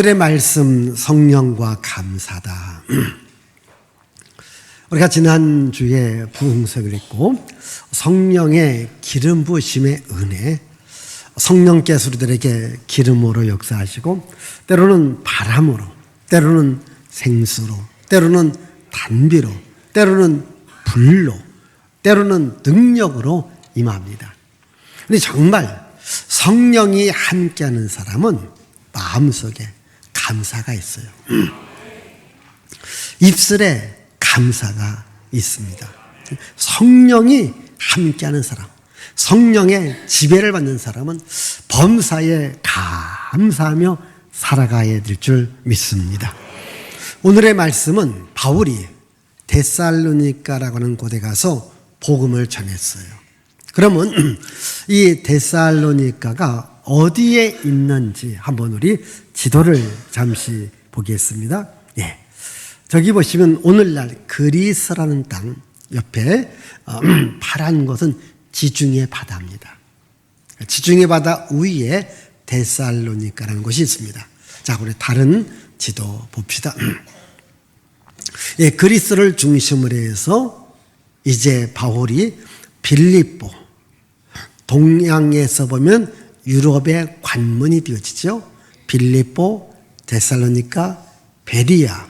오늘의 말씀 성령과 감사다. 우리가 지난주에 부흥석을 했고 성령의 기름 부으심의 은혜, 성령께서 우리들에게 기름으로 역사하시고 때로는 바람으로, 때로는 생수로, 때로는 단비로, 때로는 불로, 때로는 능력으로 임합니다. 근데 정말 성령이 함께하는 사람은 마음속에 감사가 있어요. 입술에 감사가 있습니다. 성령이 함께하는 사람, 성령의 지배를 받는 사람은 범사에 감사하며 살아가야 될 줄 믿습니다. 오늘의 말씀은 바울이 데살로니가라고 하는 곳에 가서 복음을 전했어요. 그러면 이 데살로니가가 어디에 있는지 한번 우리 지도를 잠시 보겠습니다. 예. 저기 보시면 오늘날 그리스라는 땅 옆에 파란 곳은 지중해 바다입니다. 지중해 바다 위에 데살로니가라는 곳이 있습니다. 자, 우리 다른 지도 봅시다. 예, 그리스를 중심으로 해서 이제 바울이 빌립보, 동양에서 보면 유럽의 관문이 되어지죠. 빌립보, 데살로니가, 베리아,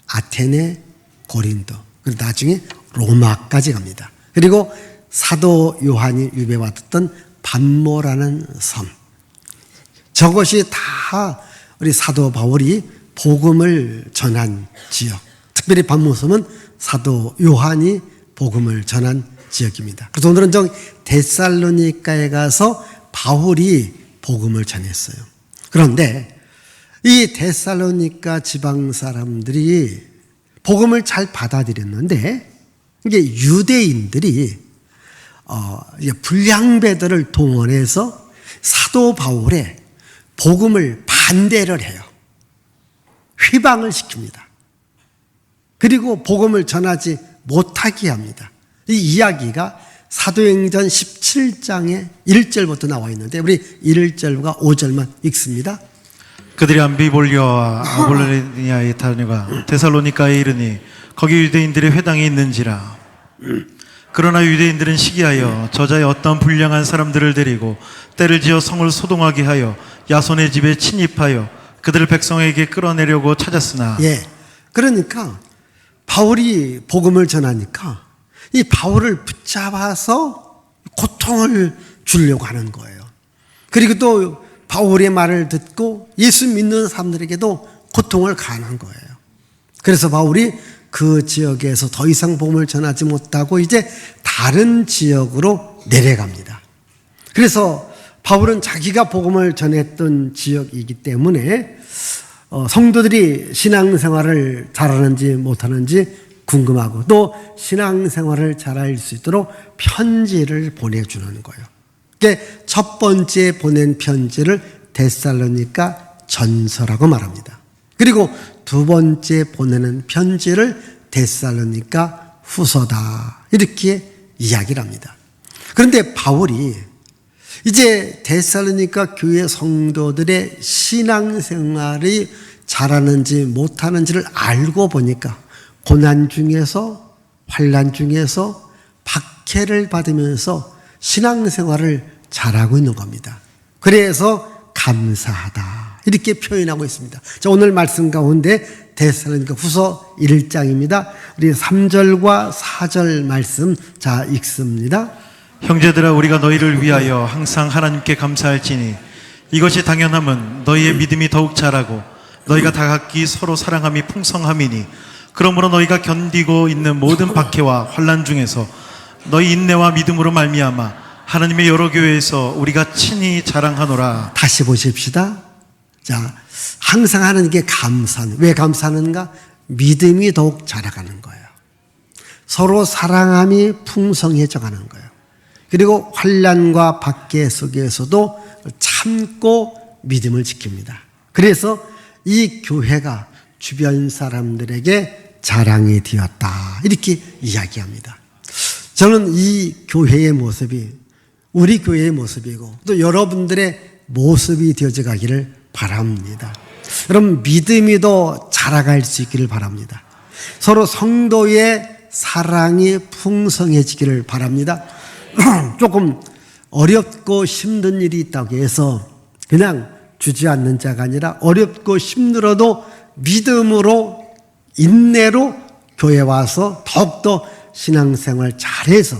아테네, 고린도, 그리고 나중에 로마까지 갑니다. 그리고 사도 요한이 유배받았던 반모라는 섬, 저것이 다 우리 사도 바울이 복음을 전한 지역, 특별히 반모섬은 사도 요한이 복음을 전한 지역입니다. 그래서 오늘은 저 데살로니가에 가서 바울이 복음을 전했어요. 그런데 이 데살로니가 지방 사람들이 복음을 잘 받아들였는데 이게 유대인들이 불량배들을 동원해서 사도 바울의 복음을 반대를 해요. 휘방을 시킵니다. 그리고 복음을 전하지 못하게 합니다. 이 이야기가 사도행전 17장의 1절부터 나와 있는데 우리 1절과 5절만 읽습니다. 그들이 암비볼리아와 아볼로니아에 다녀가 데살로니가에 이르니 거기 유대인들의 회당이 있는지라. 그러나 유대인들은 시기하여 저자의 어떤 불량한 사람들을 데리고 때를 지어 성을 소동하게 하여 야손의 집에 침입하여 그들을 백성에게 끌어내려고 찾았으나, 예, 그러니까 바울이 복음을 전하니까 이 바울을 붙잡아서 고통을 주려고 하는 거예요. 그리고 또 바울의 말을 듣고 예수 믿는 사람들에게도 고통을 가하는 거예요. 그래서 바울이 그 지역에서 더 이상 복음을 전하지 못하고 이제 다른 지역으로 내려갑니다. 그래서 바울은 자기가 복음을 전했던 지역이기 때문에 성도들이 신앙생활을 잘하는지 못하는지 궁금하고 또 신앙생활을 잘할 수 있도록 편지를 보내주는 거예요. 그러니까 첫 번째 보낸 편지를 데살로니가 전서라고 말합니다. 그리고 두 번째 보내는 편지를 데살로니가 후서다 이렇게 이야기를 합니다. 그런데 바울이 이제 데살로니가 교회 성도들의 신앙생활이 잘하는지 못하는지를 알고 보니까 고난 중에서 환난 중에서 박해를 받으면서 신앙생활을 잘하고 있는 겁니다. 그래서 감사하다 이렇게 표현하고 있습니다. 자, 오늘 말씀 가운데 데살로니가 후서 1장입니다. 우리 3절과 4절 말씀 자 읽습니다. 형제들아 우리가 너희를 위하여 항상 하나님께 감사할지니 이것이 당연함은 너희의 믿음이 더욱 자라고 너희가 다 각기 서로 사랑함이 풍성함이니 그러므로 너희가 견디고 있는 모든 박해와 환난 중에서 너희 인내와 믿음으로 말미암아 하나님의 여러 교회에서 우리가 친히 자랑하노라. 다시 보십시다. 자, 항상 하나님께 감사하는, 왜 감사하는가? 믿음이 더욱 자라가는 거예요. 서로 사랑함이 풍성해져 가는 거예요. 그리고 환난과 박해 속에서도 참고 믿음을 지킵니다. 그래서 이 교회가 주변 사람들에게 자랑이 되었다 이렇게 이야기합니다. 저는 이 교회의 모습이 우리 교회의 모습이고 또 여러분들의 모습이 되어져 가기를 바랍니다. 여러분 믿음이 더 자라갈 수 있기를 바랍니다. 서로 성도의 사랑이 풍성해지기를 바랍니다. 조금 어렵고 힘든 일이 있다고 해서 그냥 주저앉는 자가 아니라 어렵고 힘들어도 믿음으로 인내로 교회 와서 더욱더 신앙생활 잘해서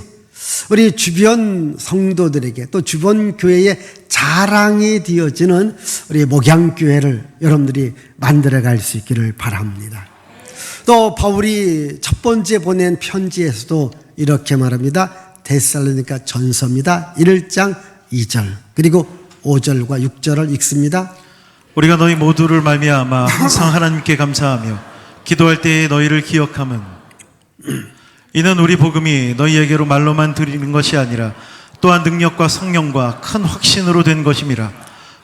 우리 주변 성도들에게 또 주변 교회의 자랑이 되어지는 우리 목양교회를 여러분들이 만들어갈 수 있기를 바랍니다. 또 바울이 첫 번째 보낸 편지에서도 이렇게 말합니다. 데살로니가 전서입니다. 1장 2절 그리고 5절과 6절을 읽습니다. 우리가 너희 모두를 말미암아 항상 하나님께 감사하며 기도할 때에 너희를 기억함은 이는 우리 복음이 너희에게로 말로만 드리는 것이 아니라 또한 능력과 성령과 큰 확신으로 된 것임이라.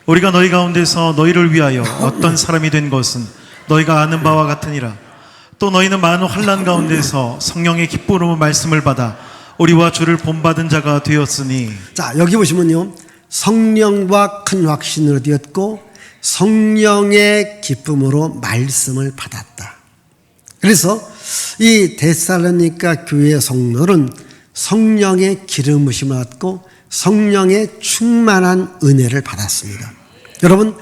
우리가 너희 가운데서 너희를 위하여 어떤 사람이 된 것은 너희가 아는 바와 같으니라. 또 너희는 많은 환난 가운데서 성령의 기쁨으로 말씀을 받아 우리와 주를 본받은 자가 되었으니. 자, 여기 보시면요, 성령과 큰 확신으로 되었고 성령의 기쁨으로 말씀을 받았다. 그래서 이 데살로니가 교회 성도는 성령의 기름 부심을 받고 성령의 충만한 은혜를 받았습니다. 여러분,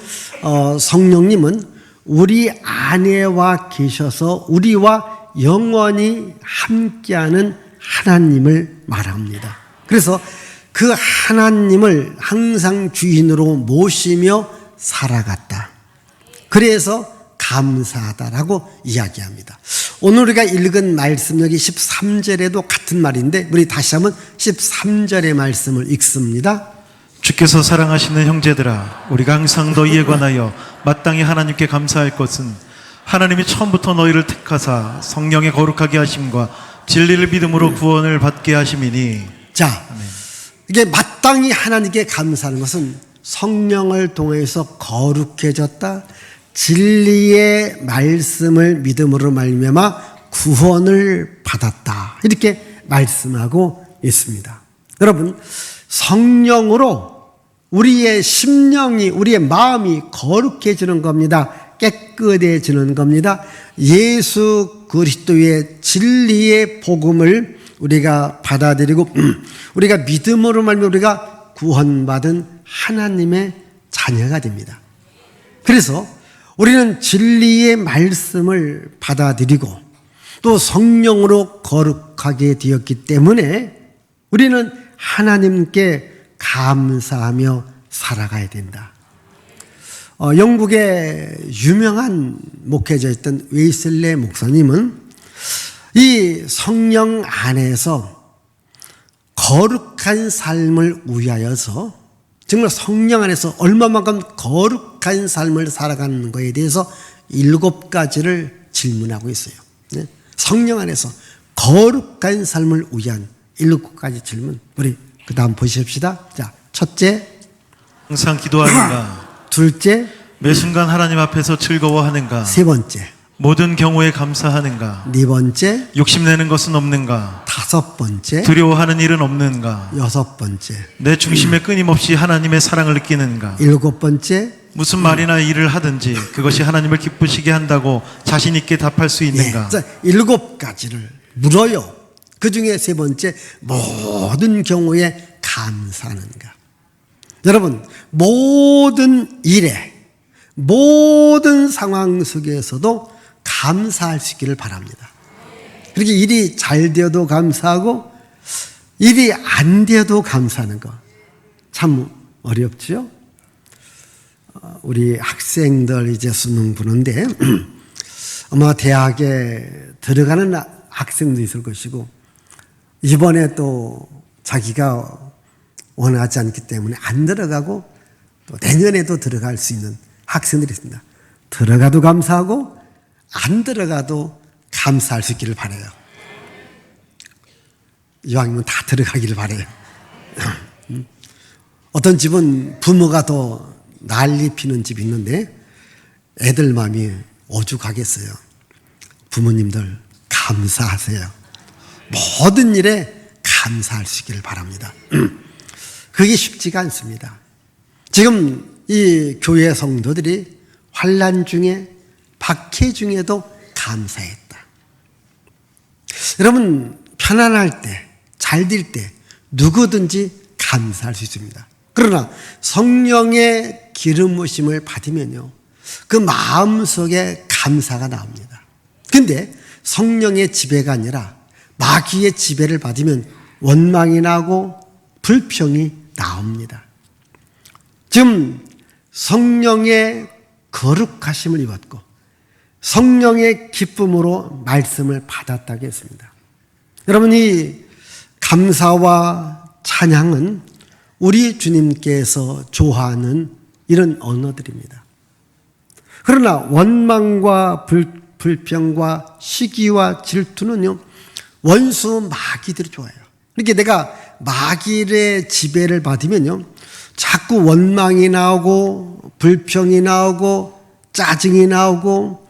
성령님은 우리 안에와 계셔서 우리와 영원히 함께하는 하나님을 말합니다. 그래서 그 하나님을 항상 주인으로 모시며 살아갔다. 그래서 감사하다라고 이야기합니다. 오늘 우리가 읽은 말씀 여기 13절에도 같은 말인데 우리 다시 한번 13절의 말씀을 읽습니다. 주께서 사랑하시는 형제들아, 우리가 항상 너희에 관하여 마땅히 하나님께 감사할 것은 하나님이 처음부터 너희를 택하사 성령의 거룩하게 하심과 진리를 믿음으로 구원을 받게 하심이니. 자, 이게 마땅히 하나님께 감사하는 것은 성령을 통해서 거룩해졌다, 진리의 말씀을 믿음으로 말미암아 구원을 받았다, 이렇게 말씀하고 있습니다. 여러분, 성령으로 우리의 심령이, 우리의 마음이 거룩해지는 겁니다. 깨끗해지는 겁니다. 예수 그리스도의 진리의 복음을 우리가 받아들이고 우리가 믿음으로 말미암아 우리가 구원받은 하나님의 자녀가 됩니다. 그래서 우리는 진리의 말씀을 받아들이고 또 성령으로 거룩하게 되었기 때문에 우리는 하나님께 감사하며 살아가야 된다. 영국의 유명한 목회자였던 웨이슬레 목사님은 이 성령 안에서 거룩한 삶을 위하여서 정말 성령 안에서 얼마만큼 거룩한 삶을 살아가는 것에 대해서 7가지를 질문하고 있어요. 성령 안에서 거룩한 삶을 위한 7가지 질문. 우리 그 다음 보십시다. 자, 첫째, 항상 기도하는가? 둘째, 매 순간 하나님 앞에서 즐거워하는가? 세 번째, 모든 경우에 감사하는가? 네 번째, 욕심내는 것은 없는가? 다섯 번째, 두려워하는 일은 없는가? 여섯 번째, 내 중심에 끊임없이 하나님의 사랑을 느끼는가? 일곱 번째, 무슨 말이나 일을 하든지 그것이 하나님을 기쁘시게 한다고 자신 있게 답할 수 있는가? 7가지를 물어요. 그 중에 세 번째, 모든 경우에 감사하는가? 여러분, 모든 일에, 모든 상황 속에서도 감사할 수 있기를 바랍니다. 그렇게 일이 잘 되어도 감사하고 일이 안 되어도 감사하는 거 참 어렵죠? 우리 학생들 이제 수능 보는데 아마 대학에 들어가는 학생도 있을 것이고 이번에 또 자기가 원하지 않기 때문에 안 들어가고 또 내년에도 들어갈 수 있는 학생들이 있습니다. 들어가도 감사하고 안 들어가도 감사할 수 있기를 바라요. 이왕이면 다 들어가기를 바라요. 어떤 집은 부모가 더 난리 피는 집이 있는데 애들 마음이 오죽하겠어요. 부모님들 감사하세요. 모든 일에 감사할 수 있기를 바랍니다. 그게 쉽지가 않습니다. 지금 이 교회 성도들이 환난 중에 박해 중에도 감사했다. 여러분, 편안할 때, 잘 될 때 누구든지 감사할 수 있습니다. 그러나 성령의 기름 부으심을 받으면요, 그 마음속에 감사가 나옵니다. 근데 성령의 지배가 아니라 마귀의 지배를 받으면 원망이 나고 불평이 나옵니다. 지금 성령의 거룩하심을 입었고 성령의 기쁨으로 말씀을 받았다고 했습니다. 여러분, 이 감사와 찬양은 우리 주님께서 좋아하는 이런 언어들입니다. 그러나 원망과 불평과 시기와 질투는요, 원수 마귀들이 좋아해요. 그러니까 내가 마귀의 지배를 받으면요, 자꾸 원망이 나오고 불평이 나오고 짜증이 나오고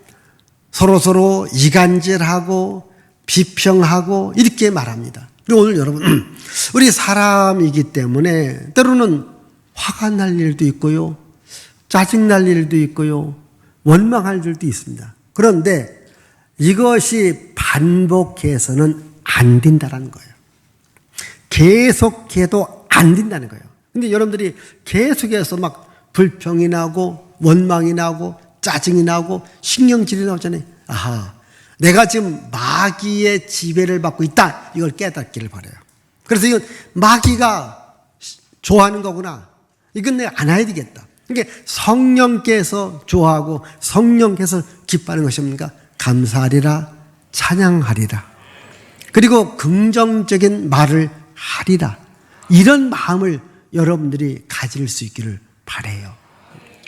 서로 이간질하고 비평하고 이렇게 말합니다. 그리고 오늘 여러분, 우리 사람이기 때문에 때로는 화가 날 일도 있고요, 짜증 날 일도 있고요, 원망할 일도 있습니다. 그런데 이것이 반복해서는 안 된다는 거예요. 계속해도 안 된다는 거예요. 근데 여러분들이 계속해서 막 불평이 나고 원망이 나고 짜증이 나고 신경질이 나오잖아요. 아하, 내가 지금 마귀의 지배를 받고 있다, 이걸 깨닫기를 바라요. 그래서 이건 마귀가 좋아하는 거구나, 이건 내가 안 해야 되겠다. 그러니까 성령께서 좋아하고 성령께서 기뻐하는 것이 뭡니까? 감사하리라, 찬양하리라, 그리고 긍정적인 말을 하리라. 이런 마음을 여러분들이 가질 수 있기를 바라요.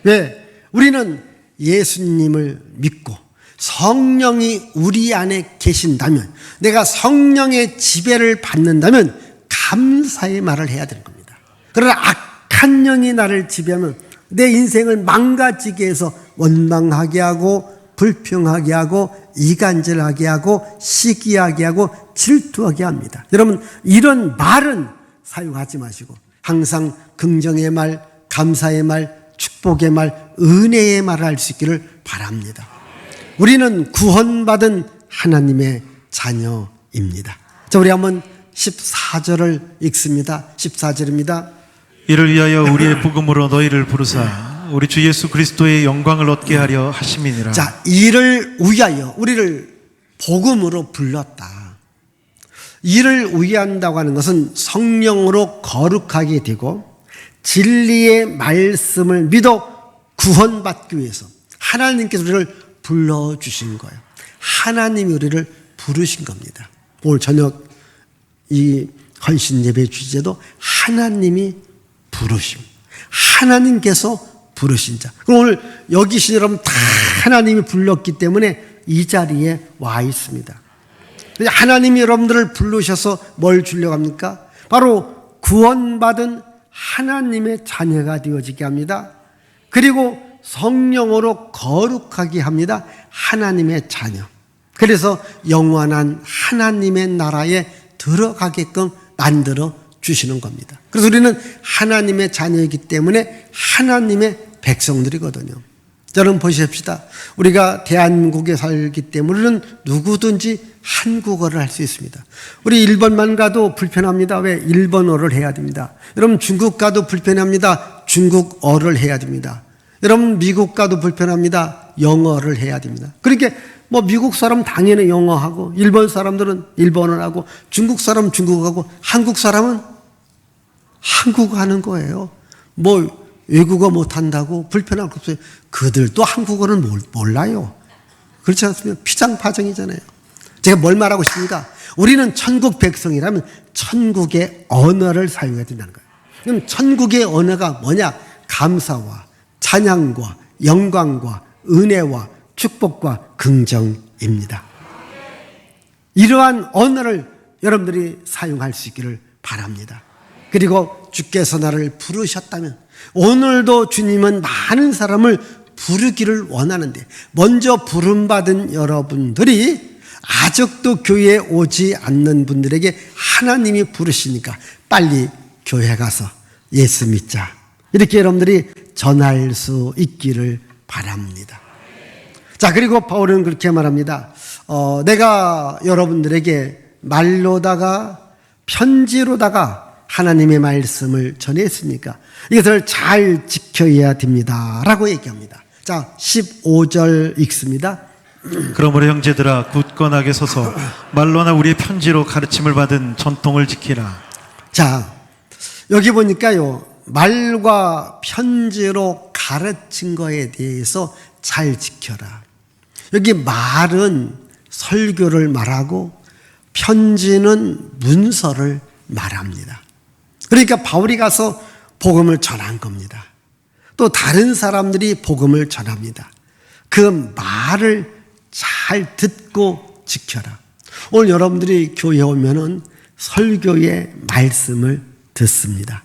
왜? 우리는 예수님을 믿고 성령이 우리 안에 계신다면, 내가 성령의 지배를 받는다면 감사의 말을 해야 되는 겁니다. 그러나 악한 영이 나를 지배하면 내 인생을 망가지게 해서 원망하게 하고 불평하게 하고 이간질하게 하고 시기하게 하고 질투하게 합니다. 여러분, 이런 말은 사용하지 마시고 항상 긍정의 말, 감사의 말, 축복의 말, 은혜의 말을 할 수 있기를 바랍니다. 우리는 구원받은 하나님의 자녀입니다. 자, 우리 한번 14절을 읽습니다. 14절입니다. 이를 위하여 우리의 복음으로 너희를 부르사 우리 주 예수 그리스도의 영광을 얻게 하려 하심이니라. 자, 이를 위하여 우리를 복음으로 불렀다. 이를 위한다고 하는 것은 성령으로 거룩하게 되고 진리의 말씀을 믿어 구원받기 위해서 하나님께서 우리를 불러주신 거예요. 하나님이 우리를 부르신 겁니다. 오늘 저녁 이 헌신 예배 주제도 하나님이 부르심, 하나님께서 부르신 자. 그럼 오늘 여기 계신 여러분 다 하나님이 불렀기 때문에 이 자리에 와 있습니다. 하나님이 여러분들을 부르셔서 뭘 주려고 합니까? 바로 구원받은 하나님의 자녀가 되어지게 합니다. 그리고 성령으로 거룩하게 합니다. 하나님의 자녀. 그래서 영원한 하나님의 나라에 들어가게끔 만들어 주시는 겁니다. 그래서 우리는 하나님의 자녀이기 때문에 하나님의 백성들이거든요. 여러분 보십시다. 우리가 대한민국에 살기 때문에 우리는 누구든지 한국어를 할 수 있습니다. 우리 일본만 가도 불편합니다. 왜? 일본어를 해야 됩니다. 여러분 중국 가도 불편합니다. 중국어를 해야 됩니다. 여러분 미국 가도 불편합니다. 영어를 해야 됩니다. 그러니까 뭐 미국 사람 당연히 영어하고 일본 사람들은 일본어를 하고 중국 사람은 중국어하고 한국 사람은 한국어 하는 거예요. 뭐 외국어 못한다고 불편할 거 없어요. 그들도 한국어를 몰라요. 그렇지 않습니까? 피장파정이잖아요. 제가 뭘 말하고 싶습니까? 우리는 천국 백성이라면 천국의 언어를 사용해야 된다는 거예요. 그럼 천국의 언어가 뭐냐? 감사와 찬양과 영광과 은혜와 축복과 긍정입니다. 이러한 언어를 여러분들이 사용할 수 있기를 바랍니다. 그리고 주께서 나를 부르셨다면 오늘도 주님은 많은 사람을 부르기를 원하는데 먼저 부름받은 여러분들이 아직도 교회에 오지 않는 분들에게 하나님이 부르시니까 빨리 교회 가서 예수 믿자, 이렇게 여러분들이 전할 수 있기를 바랍니다. 자, 그리고 바울은 그렇게 말합니다. 내가 여러분들에게 말로다가 편지로다가 하나님의 말씀을 전했으니까 이것을 잘 지켜야 됩니다 라고 얘기합니다. 자, 15절 읽습니다. 그러므로 형제들아 굳건하게 서서 말로나 우리의 편지로 가르침을 받은 전통을 지키라. 자, 여기 보니까요, 말과 편지로 가르친 거에 대해서 잘 지켜라. 여기 말은 설교를 말하고 편지는 문서를 말합니다. 그러니까 바울이 가서 복음을 전한 겁니다. 또 다른 사람들이 복음을 전합니다. 그 말을 잘 듣고 지켜라. 오늘 여러분들이 교회에 오면은 설교의 말씀을 듣습니다.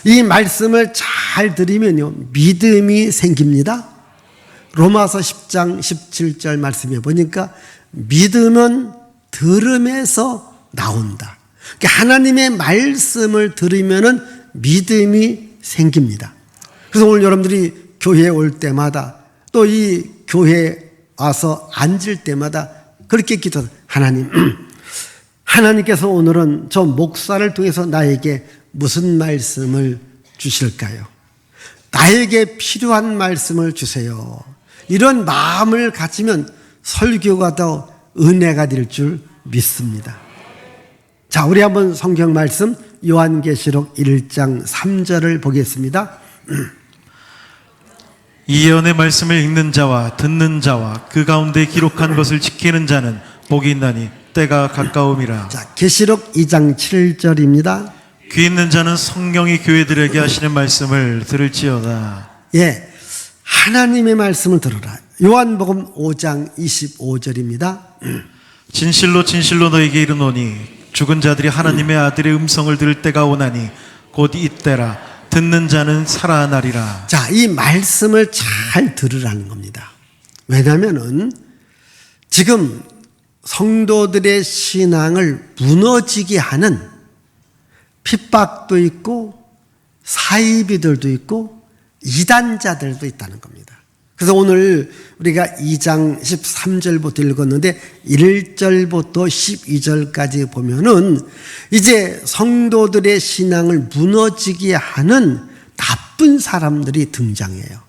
이 말씀을 잘 들으면요, 믿음이 생깁니다. 로마서 10장 17절 말씀해 보니까 믿음은 들음에서 나온다. 그러니까 하나님의 말씀을 들으면은 믿음이 생깁니다. 그래서 오늘 여러분들이 교회에 올 때마다 또 이 교회에 와서 앉을 때마다 그렇게 기도합니다. 하나님, 하나님께서 오늘은 저 목사를 통해서 나에게 무슨 말씀을 주실까요? 나에게 필요한 말씀을 주세요. 이런 마음을 가지면 설교가 더 은혜가 될 줄 믿습니다. 자, 우리 한번 성경 말씀 요한계시록 1장 3절을 보겠습니다. 이 예언의 말씀을 읽는 자와 듣는 자와 그 가운데 기록한 것을 지키는 자는 복이 있나니 때가 가까움이라. 자, 계시록 2장 7절입니다. 귀 있는 자는 성령이 교회들에게 하시는 말씀을 들을지어다. 예, 하나님의 말씀을 들어라. 요한복음 5장 25절입니다. 진실로 진실로 너에게 이르노니 죽은 자들이 하나님의 아들의 음성을 들을 때가 오나니 곧 이때라. 듣는 자는 살아나리라. 자, 이 말씀을 잘 들으라는 겁니다. 왜냐하면은 지금 성도들의 신앙을 무너지게 하는 핍박도 있고 사이비들도 있고 이단자들도 있다는 겁니다. 그래서 오늘 우리가 2장 13절부터 읽었는데 1절부터 12절까지 보면은 이제 성도들의 신앙을 무너지게 하는 나쁜 사람들이 등장해요.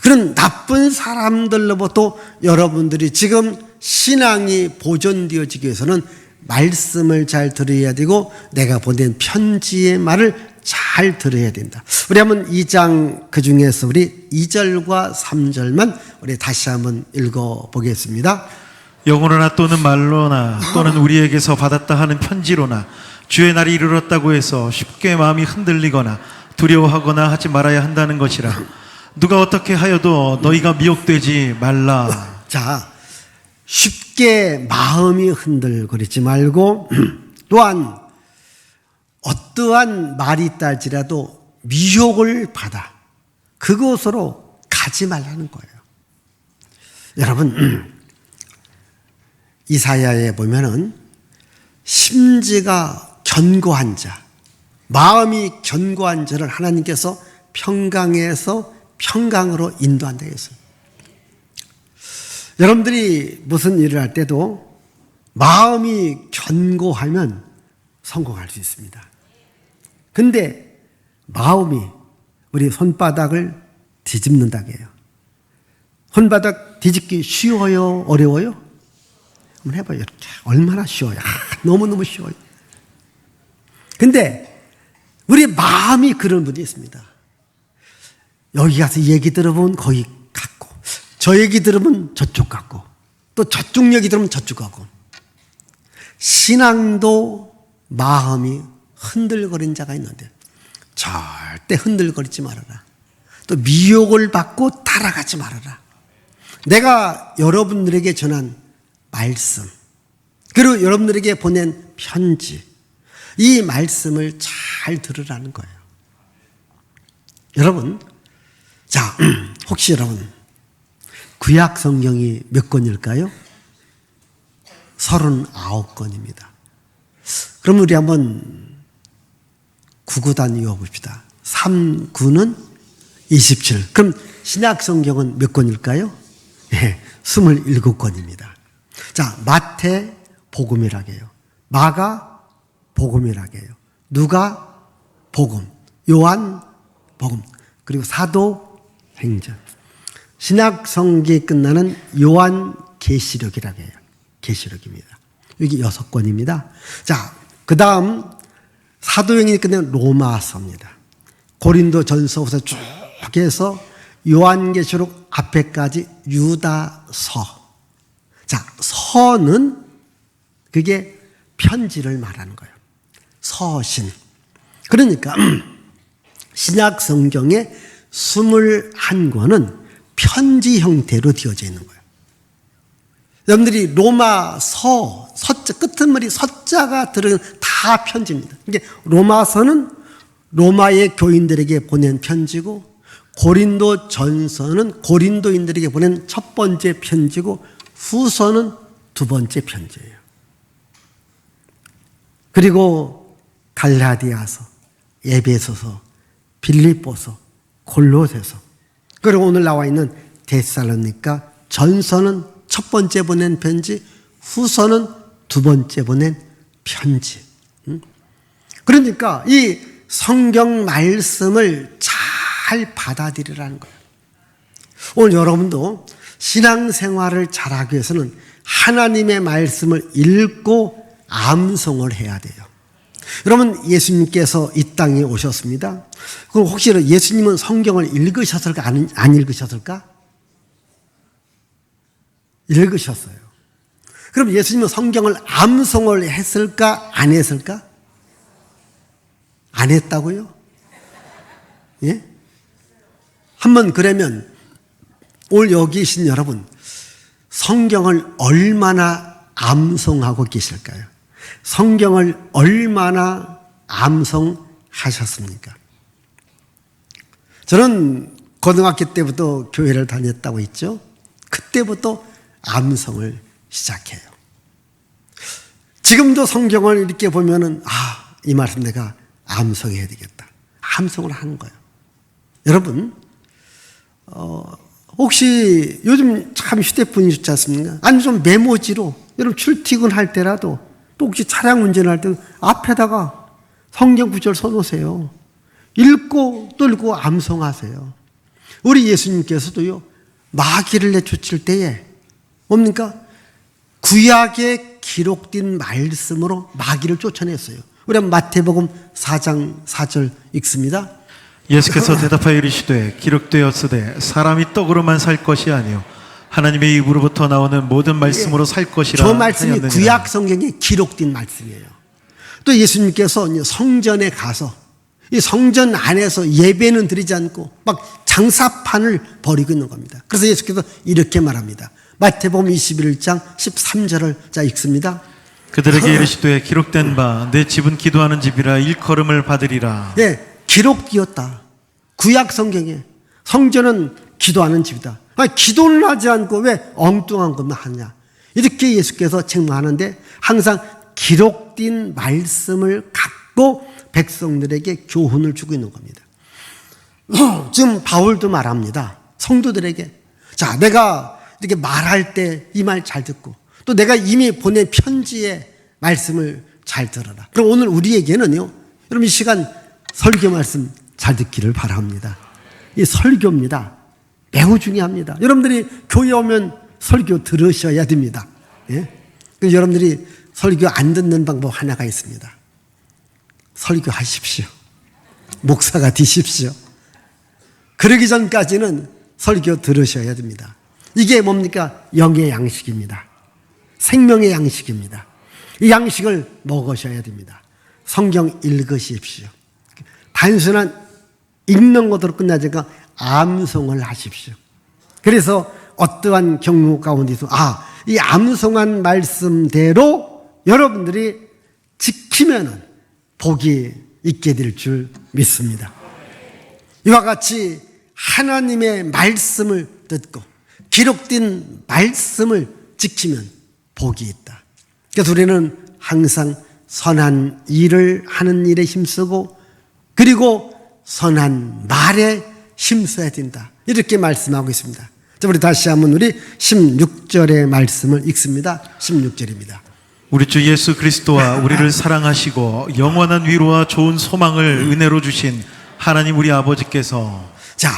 그런 나쁜 사람들로부터 여러분들이 지금 신앙이 보존되어지기 위해서는 말씀을 잘 들어야 되고 내가 보낸 편지의 말을 잘 들어야 된다. 우리 한번 2장 그 중에서 우리 2절과 3절만 우리 다시 한번 읽어보겠습니다. 영으로나 또는 말로나 또는 우리에게서 받았다 하는 편지로나 주의 날이 이르렀다고 해서 쉽게 마음이 흔들리거나 두려워하거나 하지 말아야 한다는 것이라. 누가 어떻게 하여도 너희가 미혹되지 말라. 자, 쉽게 마음이 흔들거리지 말고 또한 어떠한 말이 있다 할지라도 미혹을 받아 그곳으로 가지 말라는 거예요. 여러분, 이사야에 보면은 심지가 견고한 자, 마음이 견고한 자를 하나님께서 평강에서 평강으로 인도한다 했어요. 여러분들이 무슨 일을 할 때도 마음이 견고하면 성공할 수 있습니다. 근데 마음이 우리 손바닥을 뒤집는다고 해요. 손바닥 뒤집기 쉬워요? 어려워요? 한번 해봐요. 이렇게. 얼마나 쉬워요? 너무너무 쉬워요. 근데 우리 마음이 그런 분이 있습니다. 여기 가서 얘기 들어보면 거기 같고 저 얘기 들으면 저쪽 같고 또 저쪽 얘기 들으면 저쪽 같고 신앙도 마음이 흔들거린 자가 있는데 절대 흔들거리지 말아라. 또 미혹을 받고 따라가지 말아라. 내가 여러분들에게 전한 말씀 그리고 여러분들에게 보낸 편지 이 말씀을 잘 들으라는 거예요. 여러분, 자, 혹시 여러분 구약 성경이 몇 권일까요? 39권입니다. 그럼 우리 한번 9구단 이어봅시다. 3, 9는 27. 그럼 신약 성경은 몇 권일까요? 예, 27권입니다. 자, 마태 복음이라고 해요. 마가 복음이라고 해요. 누가 복음, 요한 복음, 그리고 사도 행전. 신약 성경이 끝나는 요한 계시록이라고 해요. 계시록입니다. 여기 6권입니다. 자, 그 다음 사도행전이 끝나는 로마서입니다. 고린도 전서부터 쭉 해서 요한계시록 앞에까지 유다서. 자, 서는 그게 편지를 말하는 거예요. 서신. 그러니까 신약 성경의 21권은 편지 형태로 되어져 있는 거예요. 여러분들이 로마서, 서자, 끝머리 서자가 들어간 다 편지입니다. 이게 로마서는 로마의 교인들에게 보낸 편지고, 고린도 전서는 고린도인들에게 보낸 첫 번째 편지고, 후서는 두 번째 편지예요. 그리고 갈라디아서, 에베소서, 빌립보서, 골로새서, 그리고 오늘 나와 있는 데살로니가 전서는 첫 번째 보낸 편지, 후서는 두 번째 보낸 편지. 그러니까 이 성경 말씀을 잘 받아들이라는 거예요. 오늘 여러분도 신앙생활을 잘하기 위해서는 하나님의 말씀을 읽고 암송을 해야 돼요. 여러분, 예수님께서 이 땅에 오셨습니다. 그럼 혹시 예수님은 성경을 읽으셨을까, 안 읽으셨을까? 읽으셨어요. 그럼 예수님은 성경을 암송을 했을까, 안 했을까? 안 했다고요? 예? 한번 그러면 오늘 여기 계신 여러분, 성경을 얼마나 암송하고 계실까요? 성경을 얼마나 암송하셨습니까? 저는 고등학교 때부터 교회를 다녔다고 했죠. 그때부터 암송을 시작해요. 지금도 성경을 이렇게 보면은, 이 말씀 내가 암송해야 되겠다. 암송을 하는 거예요. 여러분, 혹시 요즘 참 휴대폰이 좋지 않습니까? 아니, 좀 메모지로, 여러분 출퇴근할 때라도, 또 혹시 차량 운전할 때 앞에다가 성경 구절 써놓으세요. 읽고 또 읽고 암송하세요. 우리 예수님께서도요, 마귀를 내쫓을 때에 뭡니까? 구약에 기록된 말씀으로 마귀를 쫓아냈어요. 우리 한번 마태복음 4장 4절 읽습니다. 예수께서 대답하여 이르시되 기록되었으되 사람이 떡으로만 살 것이 아니요 하나님의 입으로부터 나오는 모든 말씀으로 살 것이라. 저 말씀이 하였느니라. 구약 성경에 기록된 말씀이에요. 또 예수님께서 성전에 가서 이 성전 안에서 예배는 드리지 않고 막 장사판을 벌이고 있는 겁니다. 그래서 예수께서 이렇게 말합니다. 마태복음 21장 13절을 자 읽습니다. 그들에게 이르시되 기록된 바 내 집은 기도하는 집이라 일컬음을 받으리라. 네, 기록되었다. 구약 성경에 성전은 기도하는 집이다. 기도를 하지 않고 왜 엉뚱한 것만 하냐, 이렇게 예수께서 책망하는데 항상 기록된 말씀을 갖고 백성들에게 교훈을 주고 있는 겁니다. 지금 바울도 말합니다. 성도들에게, 자, 내가 이렇게 말할 때 이 말 잘 듣고, 또 내가 이미 보낸 편지의 말씀을 잘 들어라. 그럼 오늘 우리에게는요, 여러분 이 시간 설교 말씀 잘 듣기를 바랍니다. 이 설교입니다. 매우 중요합니다. 여러분들이 교회 오면 설교 들으셔야 됩니다. 예? 그래서 여러분들이 설교 안 듣는 방법 하나가 있습니다. 설교하십시오. 목사가 되십시오. 그러기 전까지는 설교 들으셔야 됩니다. 이게 뭡니까? 영의 양식입니다. 생명의 양식입니다. 이 양식을 먹으셔야 됩니다. 성경 읽으십시오. 단순한 읽는 것으로 끝나지가 암송을 하십시오. 그래서 어떠한 경우 가운데서 이 암송한 말씀대로 여러분들이 지키면은 복이 있게 될 줄 믿습니다. 이와 같이 하나님의 말씀을 듣고 기록된 말씀을 지키면 복이 있다. 그래서 우리는 항상 선한 일을 하는 일에 힘쓰고, 그리고 선한 말에 힘써야 된다. 이렇게 말씀하고 있습니다. 자, 우리 다시 한번 우리 16절의 말씀을 읽습니다. 16절입니다. 우리 주 예수 그리스도와 우리를 사랑하시고 영원한 위로와 좋은 소망을 은혜로 주신 하나님 우리 아버지께서 자,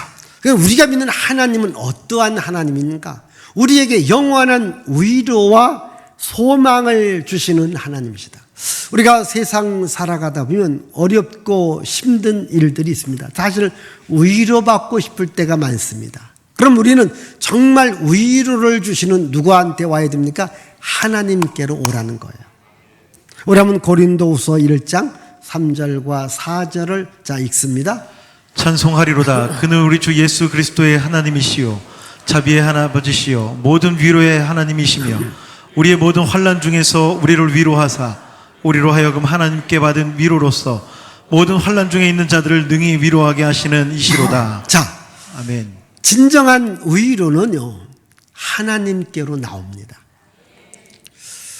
우리가 믿는 하나님은 어떠한 하나님입니까? 우리에게 영원한 위로와 소망을 주시는 하나님이시다. 우리가 세상 살아가다 보면 어렵고 힘든 일들이 있습니다. 사실 위로받고 싶을 때가 많습니다. 그럼 우리는 정말 위로를 주시는 누구한테 와야 됩니까? 하나님께로 오라는 거예요. 우리 한번 고린도후서 1장 3절과 4절을 자 읽습니다. 찬송하리로다. 그는 우리 주 예수 그리스도의 하나님이시요 자비의 아버지시요 모든 위로의 하나님이시며 우리의 모든 환난 중에서 우리를 위로하사 우리로 하여금 하나님께 받은 위로로서 모든 환난 중에 있는 자들을 능히 위로하게 하시는 이시로다. 자, 아멘. 진정한 위로는요, 하나님께로 나옵니다.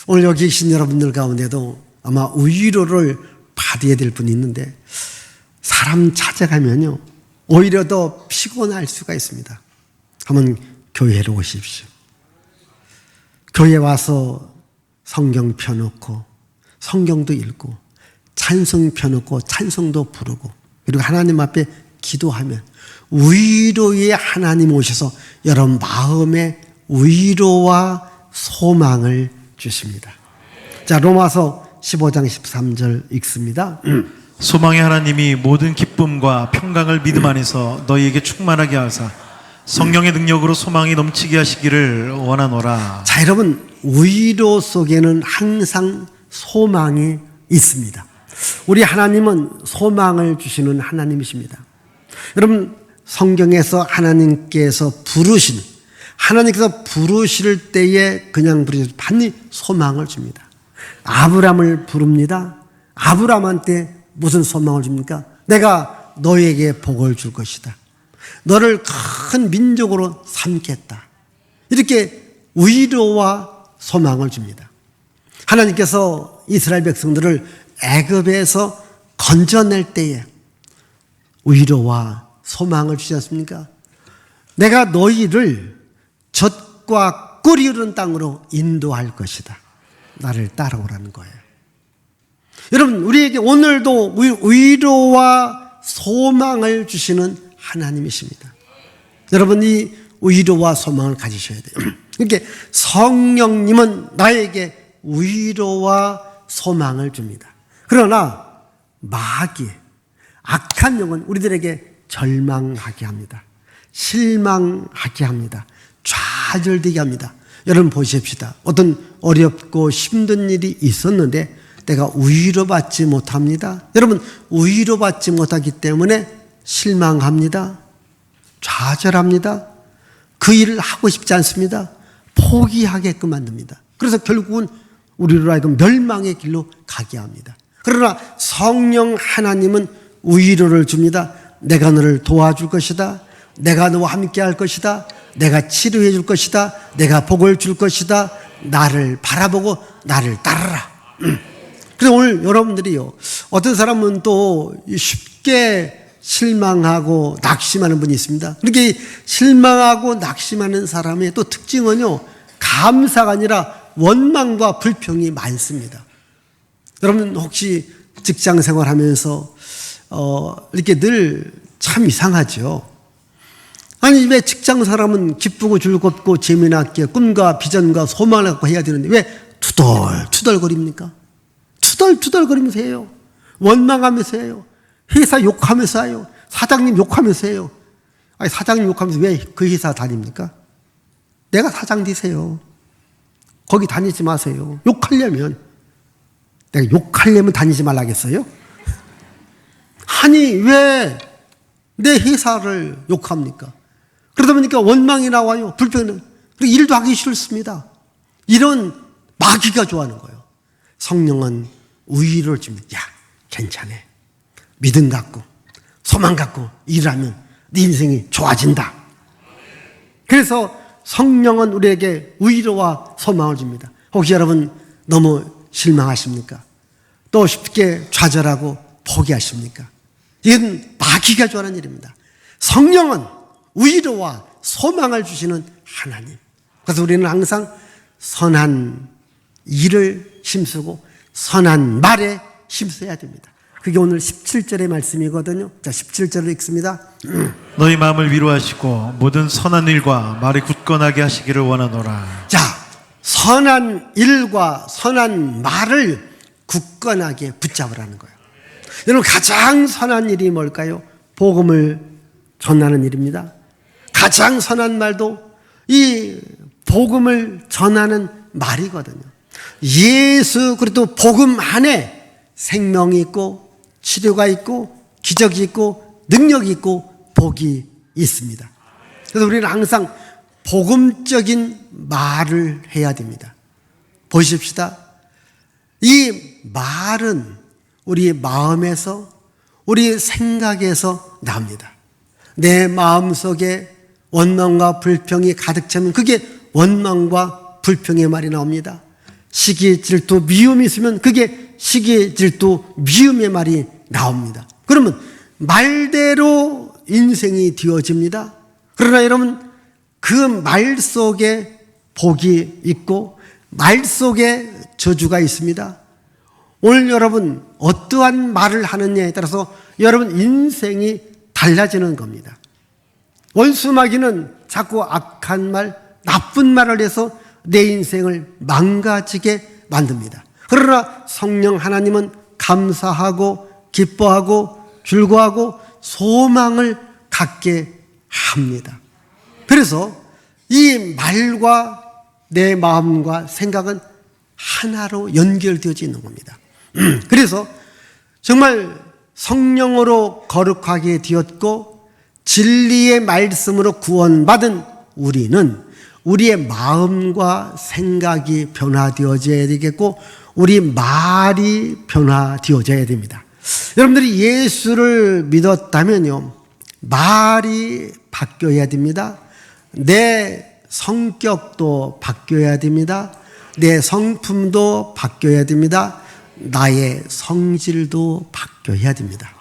오늘 여기 계신 여러분들 가운데도 아마 위로를 받아야 될 분이 있는데 사람 찾아가면요 오히려 더 피곤할 수가 있습니다. 한번 교회로 오십시오. 교회 와서 성경 펴놓고 성경도 읽고 찬송 펴놓고 찬송도 부르고 그리고 하나님 앞에 기도하면 위로의 하나님 오셔서 여러분 마음에 위로와 소망을 주십니다. 자, 로마서 15장 13절 읽습니다. 소망의 하나님이 모든 기쁨과 평강을 믿음 안에서 너희에게 충만하게 하사 성령의 능력으로 소망이 넘치게 하시기를 원하노라. 자, 여러분 위로 속에는 항상 소망이 있습니다. 우리 하나님은 소망을 주시는 하나님이십니다. 여러분 성경에서 하나님께서 부르실 때에 그냥 부르셔서 반드시 소망을 줍니다. 아브람을 부릅니다. 아브람한테 무슨 소망을 줍니까? 내가 너에게 복을 줄 것이다. 너를 큰 민족으로 삼겠다. 이렇게 위로와 소망을 줍니다. 하나님께서 이스라엘 백성들을 애굽에서 건져낼 때에 위로와 소망을 주지 않습니까? 내가 너희를 젖과 꿀이 흐르는 땅으로 인도할 것이다. 나를 따라오라는 거예요. 여러분 우리에게 오늘도 위로와 소망을 주시는 하나님이십니다. 여러분 이 위로와 소망을 가지셔야 돼요. 이렇게 성령님은 나에게 위로와 소망을 줍니다. 그러나 마귀, 악한 영은 우리들에게 절망하게 합니다. 실망하게 합니다. 좌절되게 합니다. 여러분 보십시다. 어떤 어렵고 힘든 일이 있었는데 내가 위로받지 못합니다. 여러분 위로받지 못하기 때문에 실망합니다. 좌절합니다. 그 일을 하고 싶지 않습니다. 포기하게끔 만듭니다. 그래서 결국은 우리로 하여금 멸망의 길로 가게 합니다. 그러나 성령 하나님은 위로를 줍니다. 내가 너를 도와줄 것이다. 내가 너와 함께 할 것이다. 내가 치료해 줄 것이다. 내가 복을 줄 것이다. 나를 바라보고 나를 따르라. 그래서 오늘 여러분들이요, 어떤 사람은 또 쉽게 실망하고 낙심하는 분이 있습니다. 그렇게 실망하고 낙심하는 사람의 또 특징은요, 감사가 아니라 원망과 불평이 많습니다. 여러분 혹시 직장 생활하면서 이렇게 늘 참 이상하죠. 아니 왜 직장 사람은 기쁘고 즐겁고 재미나게 꿈과 비전과 소망을 갖고 해야 되는데 왜 투덜투덜거립니까? 투덜투덜거리면서 해요. 원망하면서 해요. 회사 욕하면서 해요. 사장님 욕하면서 해요. 아니 사장님 욕하면서 왜 그 회사 다닙니까? 내가 사장 되세요. 거기 다니지 마세요. 욕하려면 내가 욕하려면 다니지 말라겠어요? 아니 왜 내 회사를 욕합니까? 그러다 보니까 원망이 나와요. 불평이. 그리고 일도 하기 싫습니다. 이런 마귀가 좋아하는 거예요. 성령은 위로를 줍니다. 야, 괜찮아. 믿음 갖고 소망 갖고 일하면 네 인생이 좋아진다. 그래서 성령은 우리에게 위로와 소망을 줍니다. 혹시 여러분 너무 실망하십니까? 또 쉽게 좌절하고 포기하십니까? 이건 마귀가 좋아하는 일입니다. 성령은 위로와 소망을 주시는 하나님. 그래서 우리는 항상 선한 일을 힘쓰고 선한 말에 힘써야 됩니다. 그게 오늘 17절의 말씀이거든요. 자, 17절을 읽습니다. 너희 마음을 위로하시고 모든 선한 일과 말에 굳건하게 하시기를 원하노라. 자, 선한 일과 선한 말을 굳건하게 붙잡으라는 거예요. 여러분, 가장 선한 일이 뭘까요? 복음을 전하는 일입니다. 가장 선한 말도 이 복음을 전하는 말이거든요. 예수 그리스도 복음 안에 생명이 있고 치료가 있고 기적이 있고 능력이 있고 복이 있습니다. 그래서 우리는 항상 복음적인 말을 해야 됩니다. 보십시다. 이 말은 우리 마음에서 우리 생각에서 나옵니다. 내 마음속에 원망과 불평이 가득 차면 그게 원망과 불평의 말이 나옵니다. 시기, 질투, 미움이 있으면 그게 시기, 질투, 미움의 말이 나옵니다. 그러면 말대로 인생이 되어집니다. 그러나 여러분, 그 말 속에 복이 있고 말 속에 저주가 있습니다. 오늘 여러분 어떠한 말을 하느냐에 따라서 여러분 인생이 달라지는 겁니다. 원수마귀는 자꾸 악한 말, 나쁜 말을 해서 내 인생을 망가지게 만듭니다. 그러나 성령 하나님은 감사하고 기뻐하고 즐거워하고 소망을 갖게 합니다. 그래서 이 말과 내 마음과 생각은 하나로 연결되어져 있는 겁니다. 그래서 정말 성령으로 거룩하게 되었고 진리의 말씀으로 구원받은 우리는 우리의 마음과 생각이 변화되어져야 되겠고 우리 말이 변화되어져야 됩니다. 여러분들이 예수를 믿었다면요, 말이 바뀌어야 됩니다. 내 성격도 바뀌어야 됩니다. 내 성품도 바뀌어야 됩니다. 나의 성질도 바뀌어야 됩니다.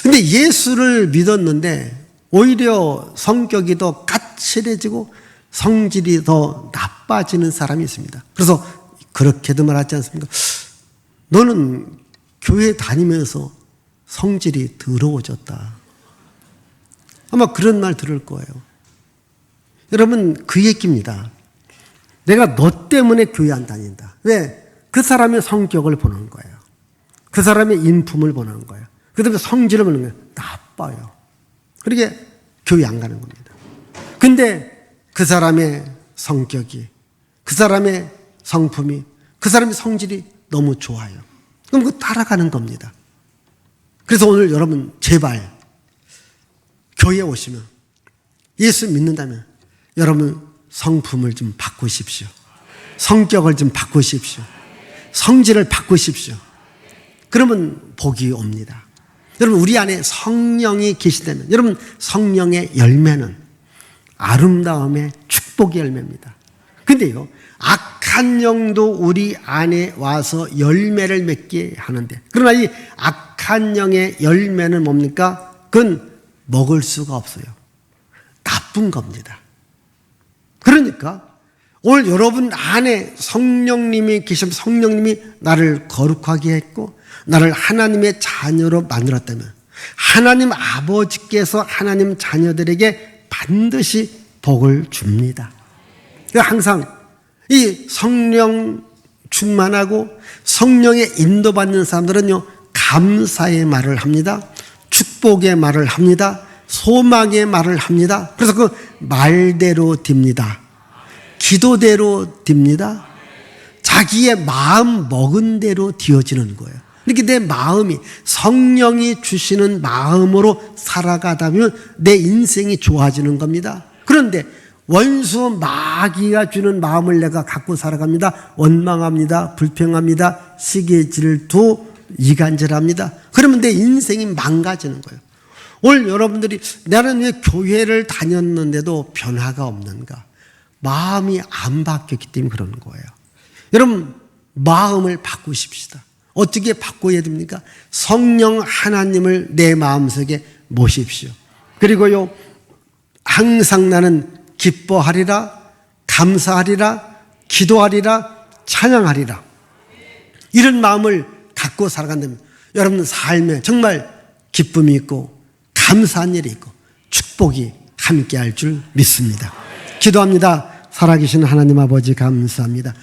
근데 예수를 믿었는데 오히려 성격이 더 까칠해지고 성질이 더 나빠지는 사람이 있습니다. 그래서 그렇게도 말하지 않습니까? 너는 교회 다니면서 성질이 더러워졌다. 아마 그런 말 들을 거예요. 여러분, 그 얘기입니다. 내가 너 때문에 교회 안 다닌다. 왜? 그 사람의 성격을 보는 거예요. 그 사람의 인품을 보는 거예요. 그 다음에 성질을 보는 거예요. 나빠요. 그러게 교회 안 가는 겁니다. 근데 그 사람의 성격이, 그 사람의 성품이, 그 사람의 성질이 너무 좋아요. 그럼 그거 따라가는 겁니다. 그래서 오늘 여러분 제발 교회에 오시면 예수 믿는다면 여러분 성품을 좀 바꾸십시오. 성격을 좀 바꾸십시오. 성질을 바꾸십시오. 그러면 복이 옵니다. 여러분 우리 안에 성령이 계시다면 여러분 성령의 열매는 아름다움의 축복의 열매입니다. 근데요 악한 영도 우리 안에 와서 열매를 맺게 하는데 그러나 이 악한 영의 열매는 뭡니까? 그건 먹을 수가 없어요. 나쁜 겁니다. 그러니까 오늘 여러분 안에 성령님이 계시면 성령님이 나를 거룩하게 했고 나를 하나님의 자녀로 만들었다면 하나님 아버지께서 하나님 자녀들에게 반드시 복을 줍니다. 항상 이 성령 충만하고 성령의 인도받는 사람들은요 감사의 말을 합니다. 축복의 말을 합니다. 소망의 말을 합니다. 그래서 그 말대로 됩니다. 기도대로 됩니다. 자기의 마음 먹은 대로 되어지는 거예요. 이렇게 내 마음이 성령이 주시는 마음으로 살아가다 보면 내 인생이 좋아지는 겁니다. 그런데 원수 마귀가 주는 마음을 내가 갖고 살아갑니다. 원망합니다. 불평합니다. 시기 질투 이간질합니다. 그러면 내 인생이 망가지는 거예요. 오늘 여러분들이 나는 왜 교회를 다녔는데도 변화가 없는가? 마음이 안 바뀌었기 때문에 그러는 거예요. 여러분 마음을 바꾸십시다. 어떻게 바꿔야 됩니까? 성령 하나님을 내 마음속에 모십시오. 그리고요, 항상 나는 기뻐하리라, 감사하리라, 기도하리라, 찬양하리라. 이런 마음을 갖고 살아간다면 여러분 삶에 정말 기쁨이 있고 감사한 일이 있고 축복이 함께할 줄 믿습니다. 기도합니다. 살아계신 하나님 아버지 감사합니다.